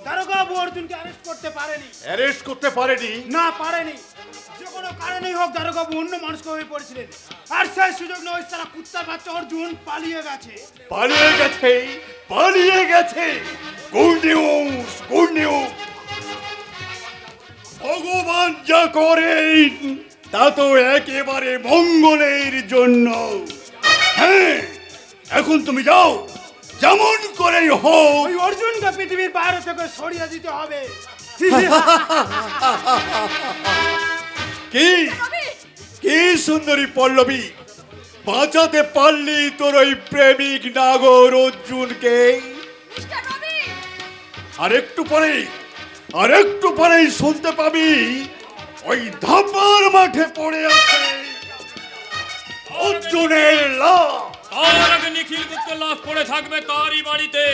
দারোগা বাবু অর্জুনকে অ্যারেস্ট করতে পারেনি? না পারেনি। যে কোনো কারণেই হোক দারোগা বাবু অন্য মানুষকে হয়ে পড়েছিলেন, আর সেই সুযোগ নয় সারা কুত্তার বাচ্চা অর্জুন পালিয়ে গেছে। Good news. ভগবান যা করেন তা তো একেবারে মঙ্গলের জন্য। হ্যাঁ, এখন তুমি যাও, যেমন করেই হোক ওই অর্জুনকে পৃথিবীর বাইরে থেকে সরিয়ে দিতে হবে। কি সুন্দরী পল্লবী, বাঁচাতে পারলি তোর ওই প্রেমিক নাগর অর্জুনকে। আর একটু পরেই শুনতে পাবি ওই ধাপার মাঠে পড়ে আছে অর্জুনের লাশ। তার আগে নিখিল গুপ্তের লাশ পড়ে থাকবে তারই বাড়িতে।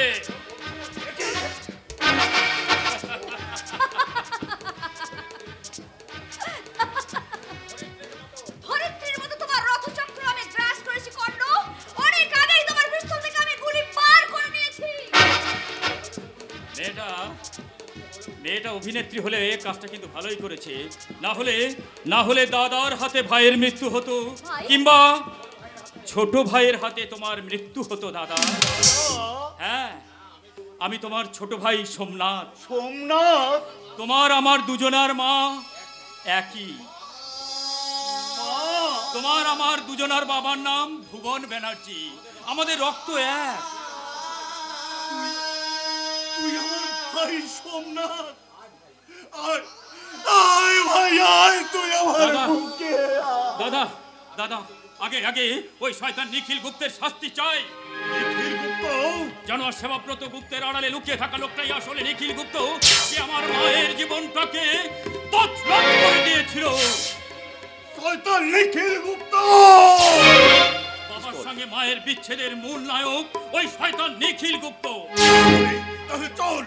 ধরিত্রীর মতো তোমার রথচক্র আমি গ্রাস করেছি কর্ণ। অনেক আগেই তোমার পিস্তল থেকে আমি গুলি বার করে নিয়েছি। মেয়েটা অভিনেত্রী হলে কাজটা কিন্তু ভালোই করেছে। না হলে দাদার হাতে ভাইয়ের মৃত্যু হতো, কিংবা ছোট ভাইয়ের হাতে তোমার মৃত্যু হতো দাদা। হ্যাঁ, আমি তোমার ছোট ভাই সোমনাথ। তোমার আমার দুজনার মা একই। তোমার আমার দুজনার বাবার নাম ভুবন ব্যানার্জি। আমাদের রক্ত এক। তুই আমার ভাই সোমনাথ। আয় ভাই আয়, তুই আমার বুকে। দাদা আগে ওই শয়তান নিখিল গুপ্তের শাস্তি চাই। নিখিল গুপ্ত? জানোয়ার সেবাব্রত গুপ্তের আড়ালে লুকিয়ে থাকা লোকটাই আসলে নিখিল গুপ্ত, যে আমার মায়ের জীবনটাকে তছনছ করে দিয়েছিল। শয়তান নিখিল গুপ্ত! বাবার সঙ্গে মায়ের বিচ্ছেদের মূল নায়ক ওই শয়তান নিখিল গুপ্ত। তাহলে চল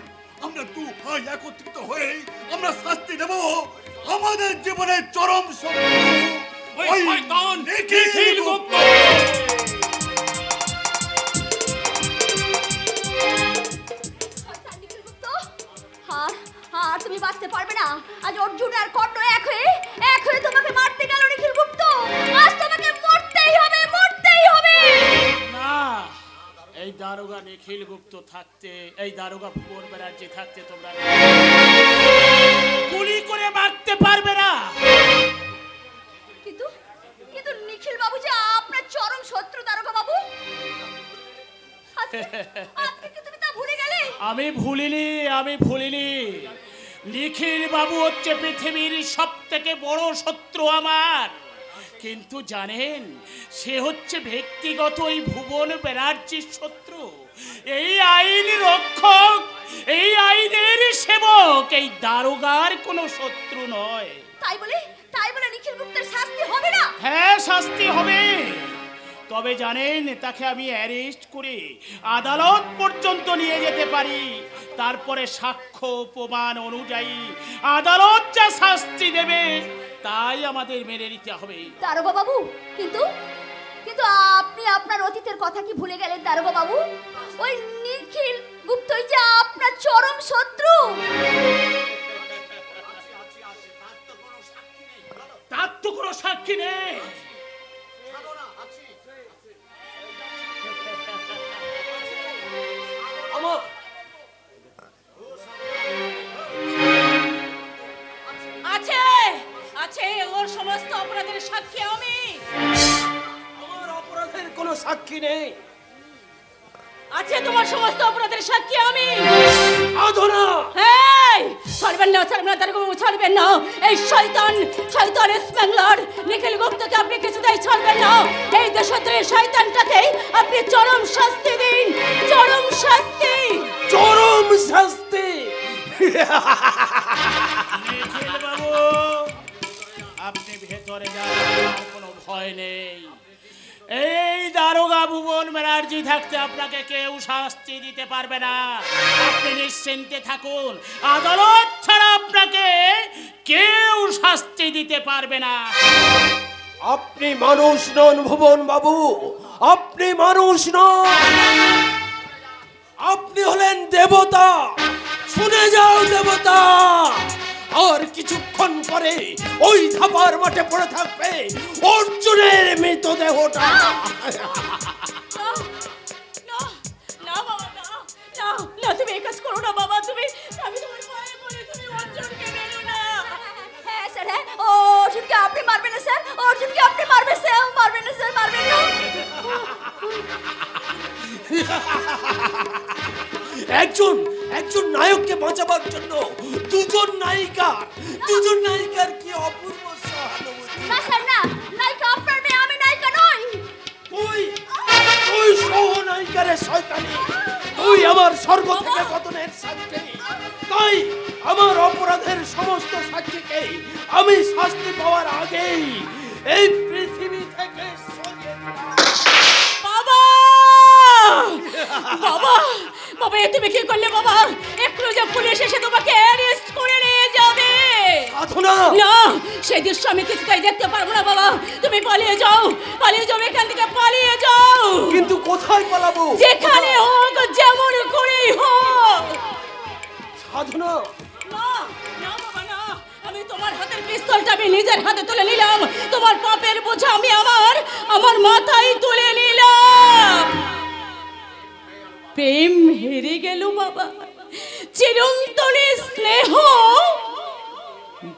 আমরা দু ভাই একত্রিত হয়ে আমরা শাস্তি দেব আমাদের জীবনের চরম শত্রু ওই শয়তান নিখিল গুপ্ত। আর তুমি বাঁচতে পারবে না। আজ অর্জুন আর কর্ণ এক হয়ে তোমাকে মারতে গেল নিখিল গুপ্ত। আজ তোমাকে মরতেই হবে, মরতেই হবে। না, এই দারোগা নিখিল গুপ্ত থাকতে, এই দারোগা ভুবন ব্যানার্জি থাকতে তোমরা গুলি করে মারতে পারবে না। কিন্তু কিন্তু নিখিল বাবু যে আপনার চরম শত্রু দারোগা বাবু। আজকে কি তুমি তা ভুলে গেলে? আমি ভুলিনি। নিখিল বাবু হচ্ছে পৃথিবীর সবথেকে বড় শত্রু আমার। কিন্তু জানেন, সে হচ্ছে ব্যক্তিগত এই ভুবন ব্যানার্জির শত্রু। এই আইন রক্ষক, এই আইনের সেবক, এই দারোগার কোনো শত্রু নয়। তাই বলে নিখিল গুপ্তের শাস্তি হবে না? হ্যাঁ, শাস্তি হবে। তবে জানেন, তাকে আমি অ্যারেস্ট করে আদালত পর্যন্ত নিয়ে যেতে পারি। তারপরে সাক্ষ্য প্রমাণ অনুযায়ী আদালত যা শাস্তি দেবে তাই আমাদের মেনে নিতে হবে। দারোগা বাবু, কিন্তু আপনি আপনার অতীতের কথা কি ভুলে গেলেন দারোগা বাবু? ওই নিখিল গুপ্তই যে আপনার চরম শত্রু। তার তো কোনো সাক্ষী নেই। আছে ওর সমস্ত অপরাধের সাক্ষী আমি। আমার অপরাধের কোনো সাক্ষী নেই। আছে তোমার সমস্ত অপরাধের সাক্ষী আমি। সাধনা, ছাড়বেন না দারোগা, ছাড়বেন না। এই শয়তান স্মাগলার নিখিল গুপ্তকে আপনি কিছুতেই ছাড়বেন না। এই দেশদ্রোহী শয়তানটাকে আপনি চরম শাস্তি দিন, চরম শাস্তি। নিখিল বাবু, আপনি ভেতরে যান, কোনো ভয় নেই। এই দারোগা ভুবন ব্যানার্জি থাকতে আপনাকে কেউ শাস্তি দিতে পারবে না। আপনি নিশ্চিন্তে থাকুন, আদালত ছাড়া আপনাকে কেউ শাস্তি দিতে পারবে না। আপনি মানুষ নন ভুবন বাবু, আপনি মানুষ নন, আপনি হলেন দেবতা। শুনে যাও দেবতা। আর কিছুক্ষণ পরে ওই ধাপার মাঠে পড়ে থাকবে অর্জুনের মৃতদেহটা। তুমি এই কাজ করো না বাবা। আমি তোমার পায়ে পড়ে, তুমি অর্জুনকে মেরো না। হ্যাঁ স্যার, অর্জুনকে আপনি মারবেন না স্যার, অর্জুনকে আপনি মারবেন স্যার, মারবেন না স্যার, মারবেন না। একজন নায়ককে বাঁচাবার জন্য দুজন নায়িকার কি অপূর্ব সহানুভূতি। না স্যার, না, নায়িকা আপনার মেয়ে, আমি নায়িকা নই। তুই সহনায়িকারে শয়তানি, তুই আমার স্বর্গ থেকে পতনের সাক্ষী। তাই আমার অপরাধের সমস্ত সাক্ষীকে আমি শাস্তি পাওয়ার আগেই এই পৃথিবী থেকে সরিয়ে দিলাম। বাবা, তুমি কি করলে বাবা? একটু যে পুলিশ এসে তোমাকে অ্যারেস্ট করে নিয়ে যাবে। না, সেই দৃশ্য আমি কিছুতেই দেখতে পারবো না বাবা। তুমি পালিয়ে যাও, এখান থেকে পালিয়ে যাও। কিন্তু কোথায় পালাবো? যেখানে হোক, যেমন করেই হোক। সাধনা, না বাবা, না। আমি তোমার হাতের পিস্তলটা আমি নিজের হাতে তুলে নিলাম। তোমার পাপের বোঝা আমি আমার মাথায় তুলে নিলাম। প্রেম হেরে গেল বাবা, চিরন্তনী স্নেহ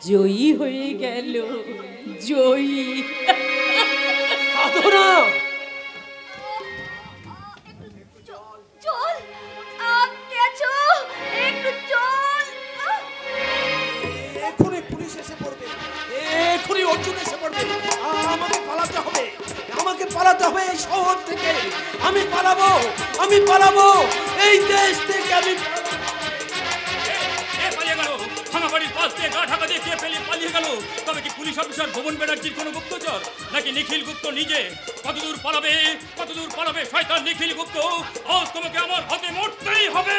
জয়ী হয়ে গেল, জয়ী। সাধনা, চল, আপনি আছো, একটু চল। এখনই পুলিশ এসে পড়বে, এখনই অর্জুন এসে পড়বে। আমাকে পালাতে হবে এই শহর থেকে। আমি পালাবো এই দেশ থেকে। আমি পালিয়ে গেল। লাশ দিয়ে গা ঢাকা দিয়ে কে পালিয়ে গেল? তবে কি পুলিশ অফিসার ভুবন ব্যানার্জির কোনো গুপ্তচর, নাকি নিখিল গুপ্ত নিজে? কতদূর পালাবে শয়তান নিখিল গুপ্ত? আজ তোমাকে আমার হাতে মরতেই হবে।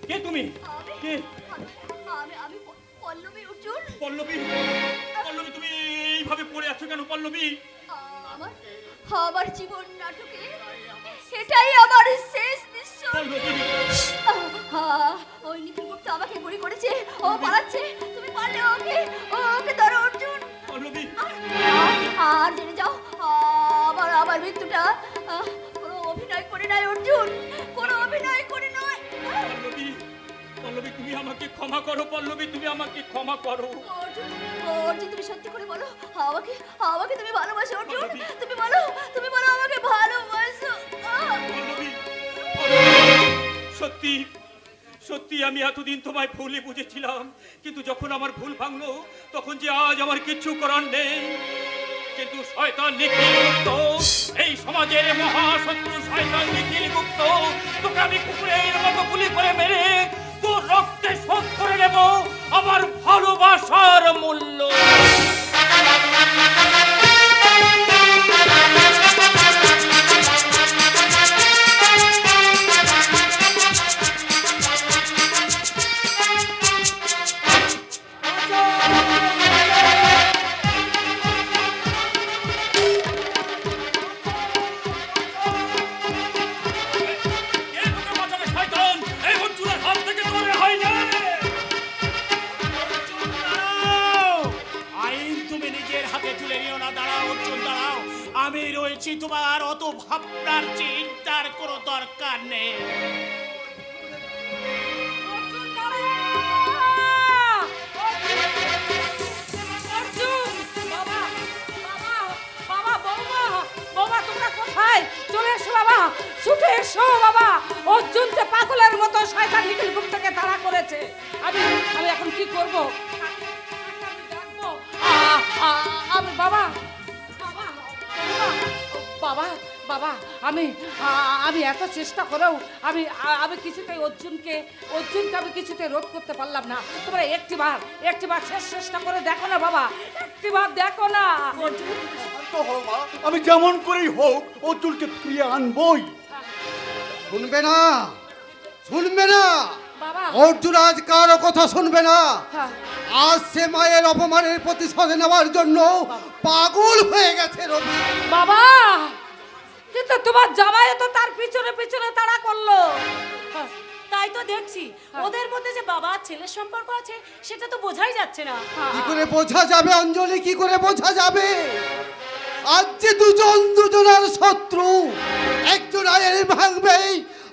কে তুমি? কে? আমি পল্লবী অর্জুন। পল্লবী, তুমি এইভাবে পড়ে আছো কেন পল্লবী? আমার জীবন নাটকে এটাই আমার শেষ দৃশ্য। ওই নিখিল গুপ্ত আমাকে গুলি করেছে, ও পালাচ্ছে। তুমি পারলে ওকে ধরো অর্জুন। পল্লবী, আর জেনে যাও আমার মৃত্যুটা কোনো অভিনয় করে নাই অর্জুন, কোনো অভিনয় করে নয়। পল্লবী তুমি আমাকে ক্ষমা করো। পল্লবী তুমি আমাকে ক্ষমা করো। অর্জুন তুমি সত্যি করে বলো, আমাকে তুমি ভালোবাসো অর্জুন? তুমি বলো আমাকে ভালোবাসো। সত্যি আমি এতদিন তোমায় ভুলই বুঝেছিলাম, কিন্তু যখন আমার ভুল ভাঙলো তখন যে আজ আমার কিচ্ছু করার নেই। কিন্তু শয়তান নিখিল গুপ্ত, এই সমাজের মহাশত্রু শয়তান নিখিল গুপ্ত, তোকে আমি কুকুরের মতো গুলি করে মেরে তোর রক্তে শোধ করে নেব আমার ভালোবাসার মূল্য। আমি রয়েছি, তোমার অত ভাবনার চিন্তার কোনো দরকার নেই। বাবা তোমরা কোথায়? চলে এসো বাবা, ছুটে এসো বাবা। অর্জুন যে পাগলের মতো শয়তান নিখিল গুপ্তকে তাড়া করেছে। আমি এখন কি করব? আমি বাবা আমি এত চেষ্টা করেও আমি কিছুতেই অর্জুনকে আমি কিছুতেই রোধ করতে পারলাম না। তোমরা একটিবার শেষ চেষ্টা করে দেখো না বাবা, একটিবার দেখো না। আমি যেমন করেই হোক অর্জুনকে ফিরিয়ে আনবই। শুনবে না অর্জুন আজ কারো কথা শুনবে না। আজ সে মায়ের অপমানের প্রতিশোধ নেওয়ার জন্য পাগল হয়ে গেছে রবি। বাবা কিন্তু তোমার জামাই তো তার পিছনে তাড়া করলো। তাই তো দেখছি ওদের মধ্যে যে বাবা ছেলের সম্পর্ক আছে সেটা তো বোঝাই যাচ্ছে না। কি করে বোঝা যাবে অঞ্জলি, কি করে বোঝা যাবে? আজ যে দুজনের শত্রু, একজন আইন ভাঙবে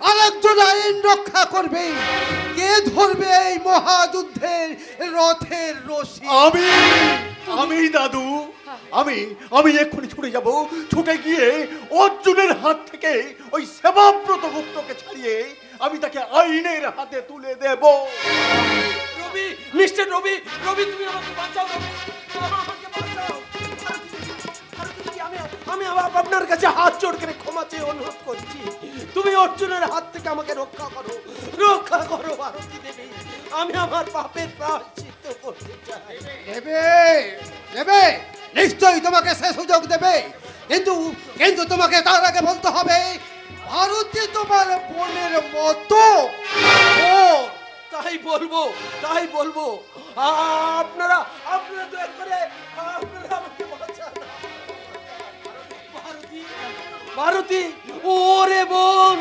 আর একজন আইন রক্ষা করবে। কে ধরবে এই মহাযুদ্ধের রথের রশি? আমি দাদু, আমি এক্ষুনি ছুটে গিয়ে অর্জুনের হাত থেকে ওই সেবাব্রত গুপ্তকে ছাড়িয়ে আমি তাকে আইনের হাতে তুলে দেব। রবি, মিস্টার রবি, তুমি আমাকে বাঁচাও। আমাকে বাঁচাও। আমি আপনার কাছে হাত জোড় করে ক্ষমা চেয়ে অনুরোধ করছি। তুমি অর্জুনের হাত থেকে আমাকে রক্ষা করো ভারতী দেবী। আমি আমার পাপের প্রায়শ্চিত্ত করতে চাই। দেবে নিশ্চয়ই তোমাকে সে সুযোগ দেবে, কিন্তু তোমাকে তার আগে বলতে হবে ভারতী তোমার বোনের মতো। তাই বলবো। আপনারা দয়া করে আমাকে বাঁচান। ভারতী, ওরে বোন,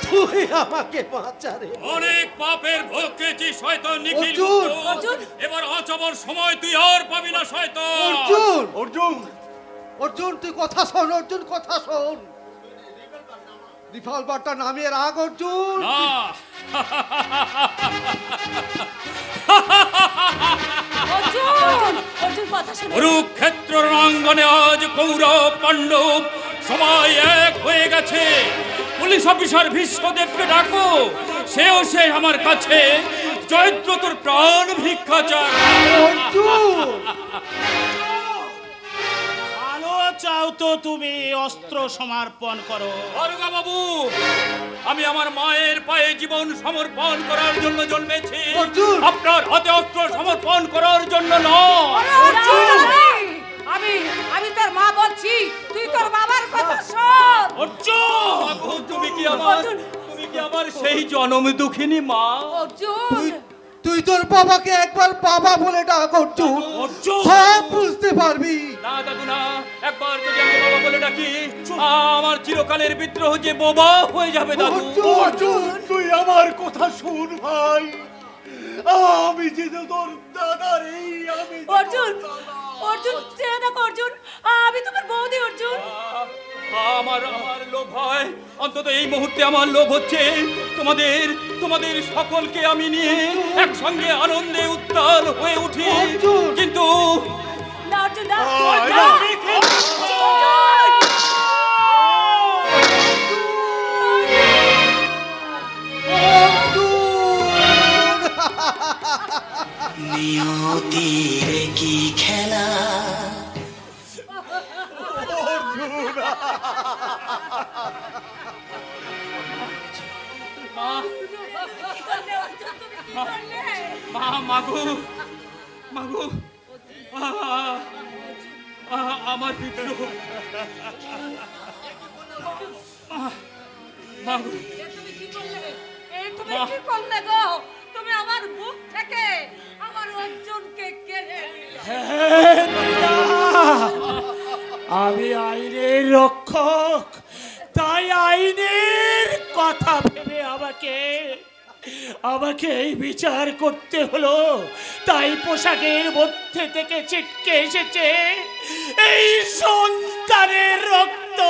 তুই আমাকে বাঁচা রে। অনেক পাপের ভোগ খেয়েছি শয়তান নিখিল গুপ্ত। এবার আচমন সময় তুই আর পাবি না শয়তান। অর্জুন তুই কথা শোন। অর্জুন কথা শোন। রিভলভারটা নামিয়ে রাখ অর্জুন। না কুরুক্ষেত্র রণাঙ্গনে আজ কৌরব পাণ্ডব সবাই এক হয়ে গেছে। পুলিশ অফিসার ভীষ্মদেবকে ডাকো, সেও আমার কাছে জয়দ্রথর প্রাণ ভিক্ষা চায়। ভালো চাও যাও তো তুমি অস্ত্র সমর্পণ করো। দারোগা বাবু, আমি আমার মায়ের পায়ে জীবন সমর্পণ করার জন্য জন্মেছি, অর্জুন! আপনার হাতে অস্ত্র সমর্পণ করার জন্য নয়। আমি আমি তোর মা বলছি, তুই তোর বাবার কথা শোন। অর্জুন! বাবু, তুমি কি আমার সেই জনম দুঃখিনী মা? অর্জুন, তুই তোর বাবাকে একবার বাবা বলে ডাক অর্জুন, অর্জুন! সব বুঝতে পারবি। না দাদু না, একবার যদি আমি বাবা বলে ডাকি, আমার চিরকালের বিদ্রোহ যে বোবা হয়ে যাবে দাদু। অর্জুন, তুই আমার কথা শুন ভাই। আমি যে তোর দাদার আমি অর্জুন, অর্জুন চেয়ে দেখো অর্জুন, আমি তোমার বৌদি অর্জুন। আমার লোভ হয়, অন্তত এই মুহূর্তে আমার লোভ হচ্ছে তোমাদের সকলকে আমি নিয়ে একসঙ্গে আনন্দে উত্তাল হয়ে উঠি, কিন্তু না অর্জুন না, নিয়তির কি খেলা, মাগো আমার বিদ্রোহ, মাগো তুমি কি করলে? তুমি কি করলে গো? তুমি আমার বুক থেকে আমার অর্জুনকে কেড়ে নিলে। আমি আইনের রক্ষক, তাই আইনের কথা ভেবে আমাকে এই বিচার করতে হলো। তাই পোশাকের মধ্যে থেকে ছিটকে এসেছে এই সন্তানের রক্ত।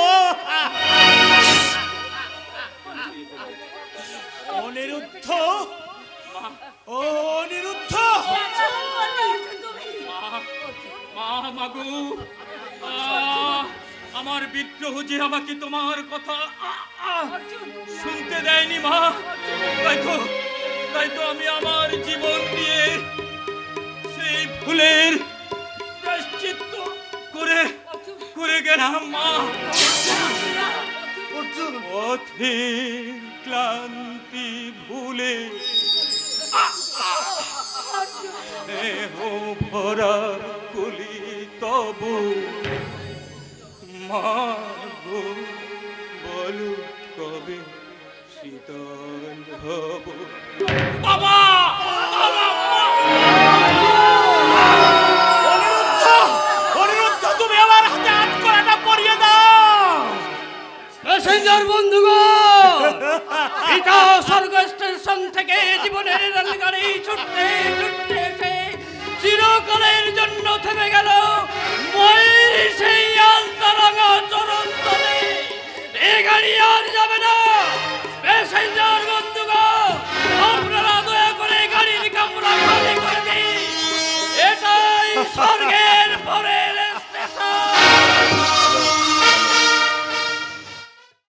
অনিরুদ্ধ, অনিরুদ্ধ! মাগো, আমার বিদ্রোহ যে আমাকে তোমার কথা শুনতে দেয়নি মা, তাই তো আমি আমার জীবন দিয়ে সেই ভুলের প্রায়শ্চিত্ত করে গেলাম মা। পথের ক্লান্তি ভুলে স্নেহ ভরা কুলি তবু মাগো, বলো কবে শীতল হব। বাবা!